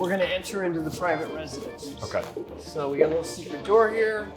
we're gonna enter into the private residence. Okay. So we got a little secret door here.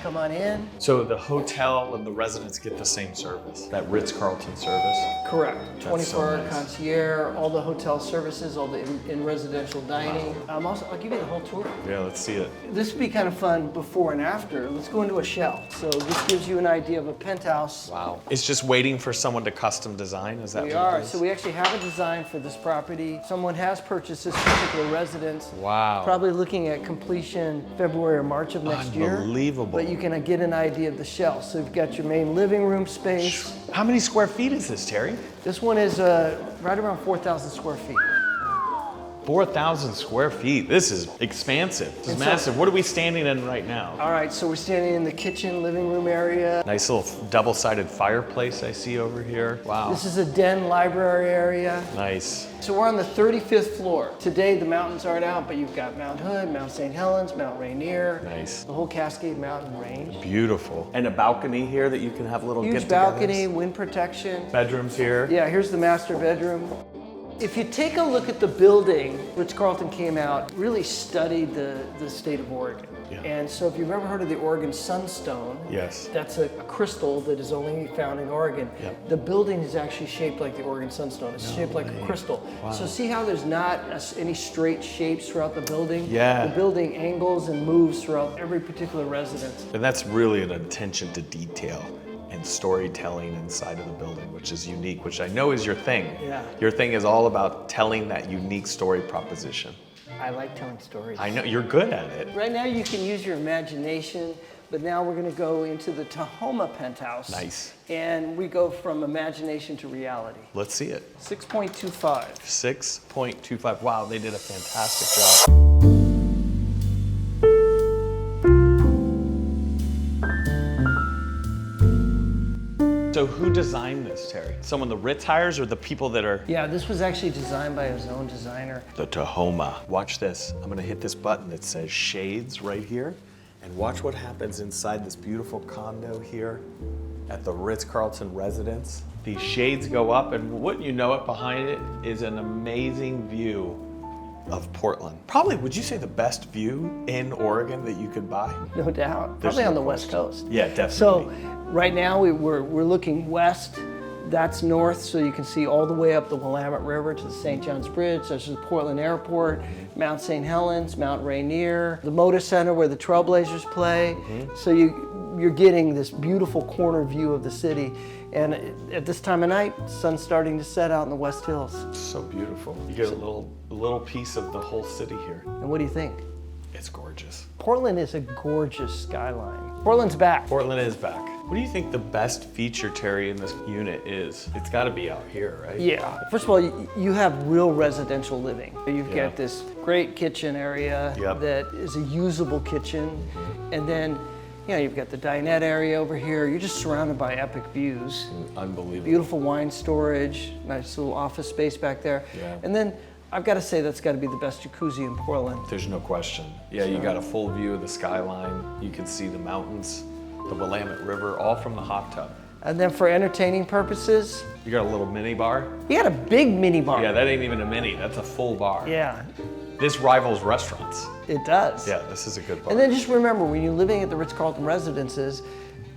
Come on in. So the hotel and the residents get the same service, that Ritz-Carlton service? Correct. That's 24-hour so nice. concierge, all the hotel services, all the in residential dining. I'll give you the whole tour. Yeah, let's see it. This would be kind of fun before and after. Let's go into a shell. So this gives you an idea of a penthouse. Wow. It's just waiting for someone to custom design, is that We what are. it is? So we actually have a design for this property. Someone has purchased this particular residence. Wow. Probably looking at completion February or March of next year. Unbelievable. But you can get an idea of the shell. So you've got your main living room space. How many square feet is this, Terry? This one is right around 4,000 square feet. 4,000 square feet. This is expansive. This is massive. What are we standing in right now? All right, so we're standing in the kitchen, living room area. Nice little double-sided fireplace I see over here. Wow. This is a den library area. Nice. So we're on the 35th floor. Today the mountains aren't out, but you've got Mount Hood, Mount St. Helens, Mount Rainier. Nice. The whole Cascade Mountain range. Beautiful. And a balcony here that you can have little Huge get-togethers. balcony, wind protection. Bedrooms here. Yeah, here's the master bedroom. If you take a look at the building, Ritz-Carlton came out, really studied the state of Oregon. Yeah. And so if you've ever heard of the Oregon Sunstone, Yes. that's a crystal that is only found in Oregon. Yep. The building is actually shaped like the Oregon Sunstone. It's shaped like a crystal. Wow. So see how there's not any straight shapes throughout the building? Yeah. The building angles and moves throughout every particular residence. And that's really an attention to detail and storytelling inside of the building, which is unique, which I know is your thing. Yeah. Your thing is all about telling that unique story proposition. I like telling stories. I know, you're good at it. Right now you can use your imagination, but now we're going to go into the Tahoma penthouse. Nice. And we go from imagination to reality. Let's see it. 6.25. 6.25. Wow, they did a fantastic job. So who designed this, Terry? Someone the Ritz hires or the people that are? Yeah, this was actually designed by his own designer. The Tahoma. Watch this. I'm gonna hit this button that says shades right here, and watch what happens inside this beautiful condo here at the Ritz-Carlton Residence. These shades go up, and wouldn't you know it, behind it is an amazing view of Portland. Probably, would you say the best view in Oregon that you could buy? No doubt. There's Probably no on the question. West Coast. Yeah, definitely. So right now we're looking west. That's north, so you can see all the way up the Willamette River to the St. John's Bridge, such as Portland Airport, Mount St. Helens, Mount Rainier, the Moda Center where the Trailblazers play. So you're getting this beautiful corner view of the city. And at this time of night, sun's starting to set out in the West Hills. So beautiful. You get a little piece of the whole city here. And what do you think? It's gorgeous. Portland is a gorgeous skyline. Portland's back. Portland is back. What do you think the best feature, Terry, in this unit is? It's got to be out here, right? Yeah. First of all, you have real residential living. You've Yeah. got this great kitchen area Yep. that is a usable kitchen. And then, you've got the dinette area over here. You're just surrounded by epic views. Unbelievable. Beautiful wine storage, nice little office space back there. Yeah. And then I've got to say that's got to be the best jacuzzi in Portland. There's no question. Yeah, you got a full view of the skyline. You can see the mountains, the Willamette River, all from the hot tub. And then for entertaining purposes, You got a little mini bar. you got a big mini bar. Yeah, that ain't even a mini. That's a full bar. Yeah, This rivals restaurants. it does. Yeah, this is a good bar. And then just remember, when you're living at the Ritz-Carlton Residences,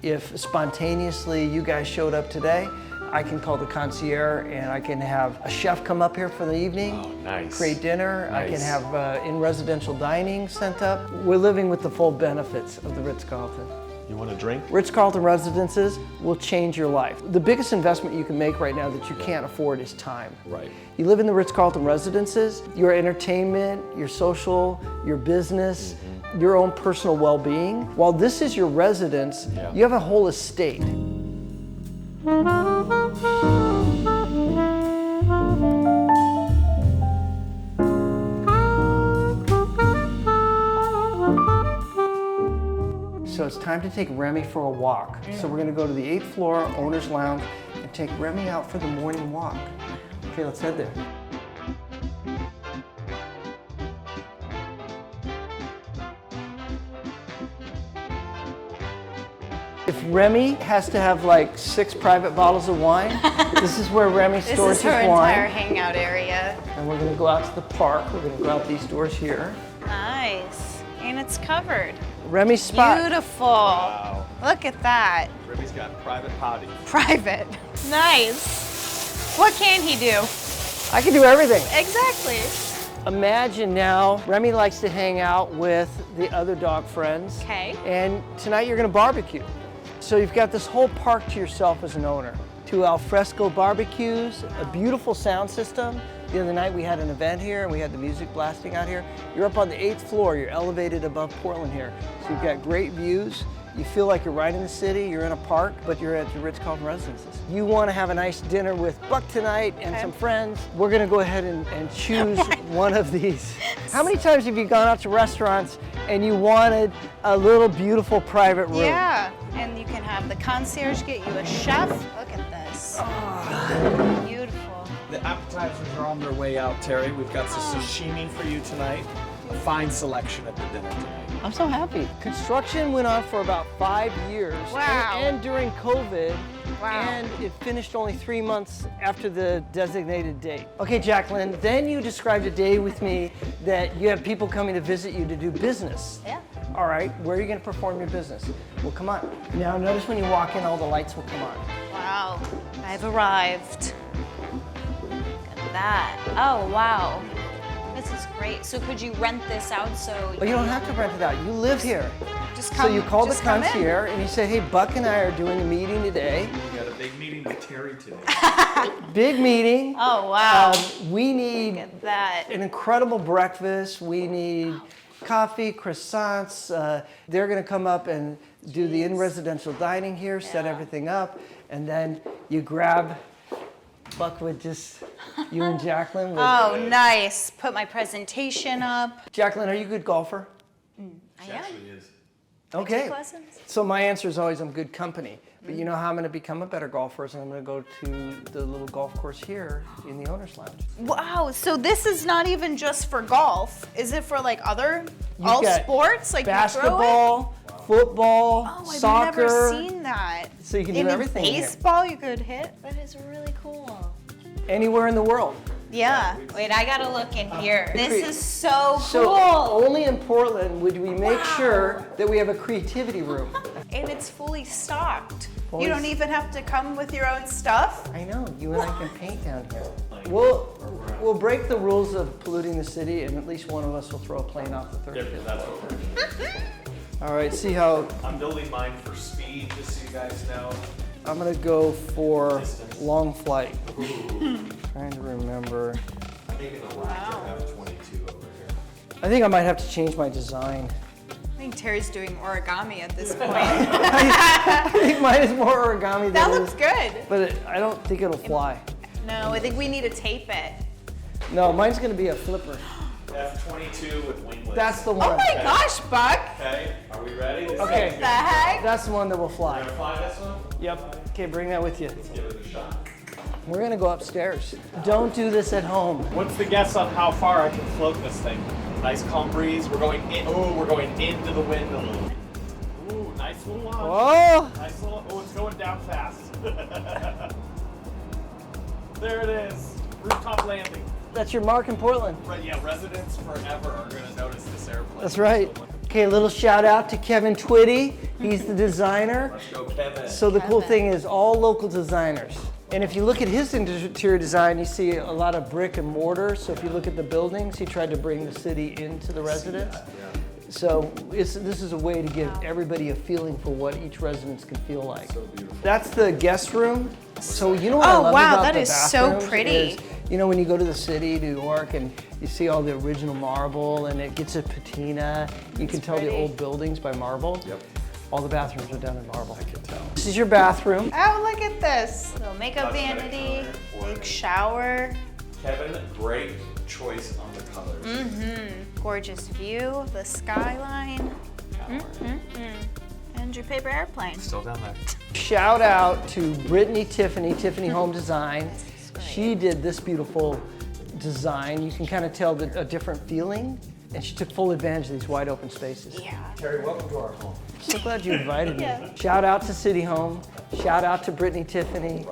if spontaneously you guys showed up today, I can call the concierge and I can have a chef come up here for the evening. Oh, nice. Create dinner. I can Nice. have in-residential dining sent up. We're living with the full benefits of the Ritz-Carlton. You want a drink? Ritz-Carlton Residences will change your life. The biggest investment you can make right now that you can't afford is time. Right. You live in the Ritz-Carlton Residences, your entertainment, your social, your business, your own personal well-being. While this is your residence, Yeah. you have a whole estate. So it's time to take Remy for a walk. So we're gonna go to the 8th floor, owner's lounge, and take Remy out for the morning walk. Okay, let's head there. If Remy has to have like 6 private bottles of wine, this is where Remy This stores is his her wine. entire hangout area. And we're gonna go out to the park. We're gonna go out these doors here. Nice. And it's covered. Remy's spot. Beautiful. Wow. Look at that. Remy's got private potty. Private. Nice. What can he do? I can do everything. Exactly. Imagine now, Remy likes to hang out with the other dog friends. Okay. And tonight you're gonna barbecue. So you've got this whole park to yourself as an owner. 2 alfresco barbecues, a beautiful sound system. The other night we had an event here and we had the music blasting out here. You're up on the 8th floor, you're elevated above Portland here. So you've got great views. You feel like you're right in the city, you're in a park, but you're at the Ritz-Carlton Residences. You want to have a nice dinner with Buck tonight and some friends. We're going to go ahead and choose one of these. How many times have you gone out to restaurants and you wanted a little beautiful private room? Yeah. And you can have the concierge get you a chef. Look at this. Beautiful. The appetizers are on their way out, Terry. We've got some sashimi for you tonight. A fine selection at the dinner tonight. I'm so happy. Construction went on for about 5 years. Wow. And during COVID. Wow. And it finished only 3 months after the designated date. Okay, Jacqueline, then you described a day with me that you have people coming to visit you to do business. Yeah. All right, where are you going to perform your business? Well, come on. Now, notice when you walk in, all the lights will come on. Wow. I've arrived. Look at that. Oh, wow. This is great. So could you rent this out so Well, you don't have to rent it out. You live here. just come So you call the just come in? concierge and you say, hey, Buck and I are doing a meeting today. We got a big meeting with Terry today. Big meeting. Oh, wow. We need Look at that. an incredible breakfast. We need coffee, croissants. They're going to come up and do the in-residential dining here, set everything up, and then you grab Buck with just you and Jacqueline. With, Oh, nice. Put my presentation up. Jacqueline, are you a good golfer? I am. is. Okay. Take lessons? So my answer is always I'm good company. But you know how I'm going to become a better golfer is I'm going to go to the little golf course here in the owner's lounge. Wow. So this is not even just for golf. Is it for like other You've all got sports? Like you throw it? basketball, football, Oh, I've soccer. never seen that. So you can do And in everything here. baseball, you could hit. That is really cool. Anywhere in the world. Yeah. Wait, I gotta look in here. This is so So cool. only in Portland would we make sure that we have a creativity room. And it's fully stocked. Fully You don't even have to come with your own stuff. I know, you and I can paint down here. We'll break the rules of polluting the city and at least one of us will throw a plane off the 35th. That's what we're doing. All right, see how, I'm building mine for speed, just so you guys know. I'm gonna go for long flight. Trying to remember. I'm making a rocket F-22 over here. I think I might have to change my design. I think Terry's doing origami at this point. I think mine is more origami than That it looks is, good. but I don't think it'll fly. No, I think we need to tape it. No, mine's gonna be a flipper. F-22 with winglets. That's the one. Oh my gosh, Buck. Okay, are we ready? Okay. The heck? That's the one that will fly. Gonna fly this one? Yep. Okay, bring that with you. Give it a shot. We're gonna go upstairs. Don't do this at home. What's the guess on how far I can float this thing? Nice calm breeze. We're going in. Oh, we're going into the wind a little. Ooh, nice little launch. Oh! Nice little. Oh, it's going down fast. There it is. Rooftop landing. That's your mark in Portland. Right, yeah, residents forever are gonna notice this airplane. That's right. Okay, a little shout out to Kevin Twitty. He's the designer. Let's go, Kevin. So the cool thing is all local designers. And if you look at his interior design, you see a lot of brick and mortar. So if you look at the buildings, he tried to bring the city into the residence. So this is a way to give everybody a feeling for what each residence can feel like. So beautiful. That's the guest room. So you know what I Oh, love wow, about that the is so bathrooms pretty. is, you know, when you go to the city, New York, and you see all the original marble and it gets a patina, you can tell the pretty. old buildings by marble. Yep. All the bathrooms are done in marble. I can tell. This is your bathroom. Oh, look at this. Little makeup Cosmetic vanity, counter. big shower. Kevin, great choice on the colors. Gorgeous view, the skyline. And your paper airplane. Still down there. Shout out to Brittany Tiffany Home Design. She did this beautiful design. You can kind of tell a different feeling. And she took full advantage of these wide open spaces. Yeah. Terry, welcome to our home. So glad you invited me. Yeah. Shout out to City Home. Shout out to Brittany Tiffany.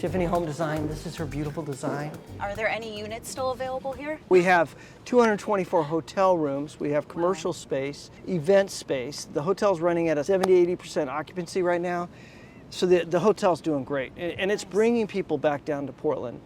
Tiffany Home Design, this is her beautiful design. Are there any units still available here? We have 224 hotel rooms. We have commercial space, event space. The hotel's running at a 70-80% occupancy right now. So the hotel's doing great. And it's bringing people back down to Portland.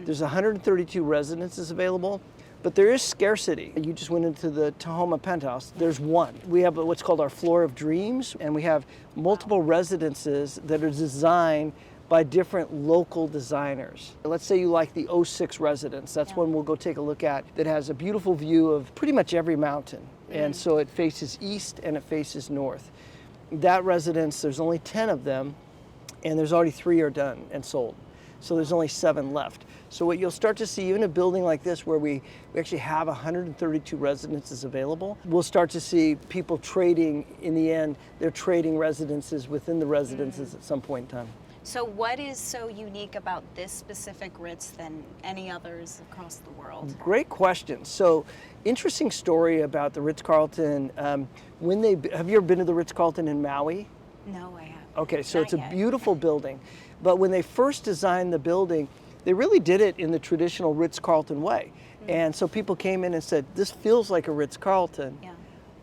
There's 132 residences available, but there is scarcity. You just went into the Tahoma Penthouse. There's one. We have what's called our Floor of Dreams, and we have multiple residences that are designed by different local designers. Let's say you like the 06 residence. That's one we'll go take a look at, that has a beautiful view of pretty much every mountain. And so it faces east and it faces north. That residence, there's only 10 of them, and there's already 3 are done and sold. So there's only 7 left. So what you'll start to see, even a building like this where we actually have 132 residences available, we'll start to see people trading, in the end, they're trading residences within the residences at some point in time. So what is so unique about this specific Ritz than any others across the world? Great question. So, interesting story about the Ritz-Carlton. Have you ever been to the Ritz-Carlton in Maui? No, I haven't. Okay, so Not it's a yet. beautiful building. But when they first designed the building, they really did it in the traditional Ritz-Carlton way. And so people came in and said, this feels like a Ritz-Carlton,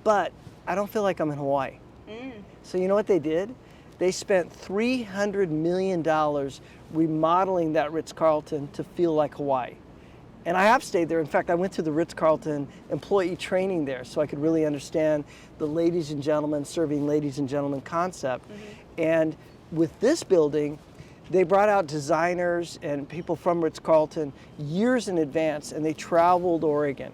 but I don't feel like I'm in Hawaii. So you know what they did? They spent $300 million remodeling that Ritz-Carlton to feel like Hawaii. And I have stayed there. In fact, I went through the Ritz-Carlton employee training there so I could really understand the ladies and gentlemen serving ladies and gentlemen concept. And with this building, they brought out designers and people from Ritz-Carlton years in advance, and they traveled Oregon.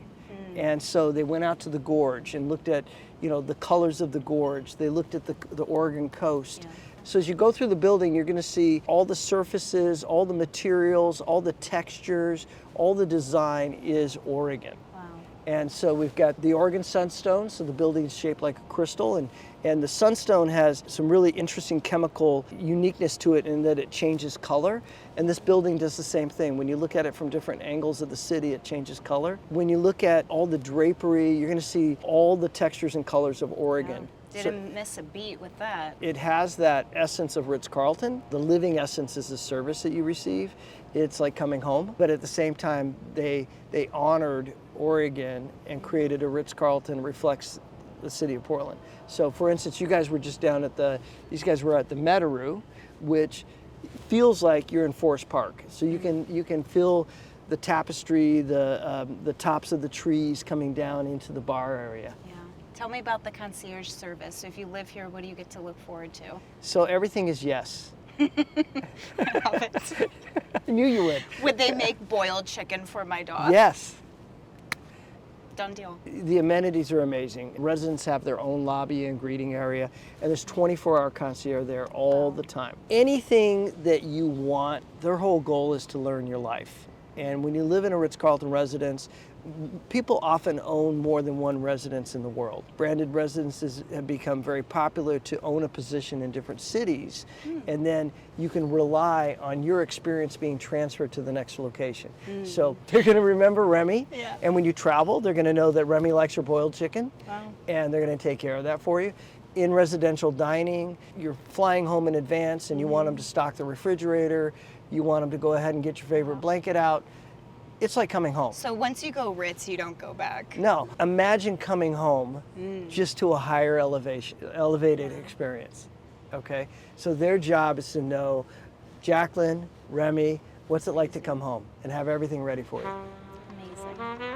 And so they went out to the gorge and looked at, you know, the colors of the gorge. They looked at the Oregon coast. So as you go through the building, you're going to see all the surfaces, all the materials, all the textures, all the design is Oregon. Wow. And so we've got the Oregon sunstone, so the building is shaped like a crystal, and the sunstone has some really interesting chemical uniqueness to it in that it changes color. And this building does the same thing. When you look at it from different angles of the city, it changes color. When you look at all the drapery, you're going to see all the textures and colors of Oregon. Didn't miss a beat with that. It has that essence of Ritz-Carlton. The living essence is the service that you receive. It's like coming home, but at the same time, they honored Oregon and created a Ritz-Carlton reflects the city of Portland. So for instance, you guys were just down at these guys were at the Meadow, which feels like you're in Forest Park. So you can feel the tapestry, the tops of the trees coming down into the bar area. Yeah. Tell me about the concierge service. So if you live here, what do you get to look forward to? So everything is yes. I love it. I knew you would. Would they make boiled chicken for my dog? Yes. Done deal. The amenities are amazing. Residents have their own lobby and greeting area, and there's 24-hour concierge there all the time. Anything that you want, their whole goal is to learn your life. And when you live in a Ritz-Carlton residence, people often own more than one residence in the world. Branded residences have become very popular to own a position in different cities, and then you can rely on your experience being transferred to the next location. So they're going to remember Remy, and when you travel, they're going to know that Remy likes her boiled chicken, and they're going to take care of that for you. In residential dining, you're flying home in advance, and you want them to stock the refrigerator, you want them to go ahead and get your favorite blanket out. It's like coming home. So once you go Ritz, you don't go back. No, imagine coming home just to a higher elevated experience, okay? So their job is to know, Jacqueline, Remy, what's it like to come home and have everything ready for you? Amazing.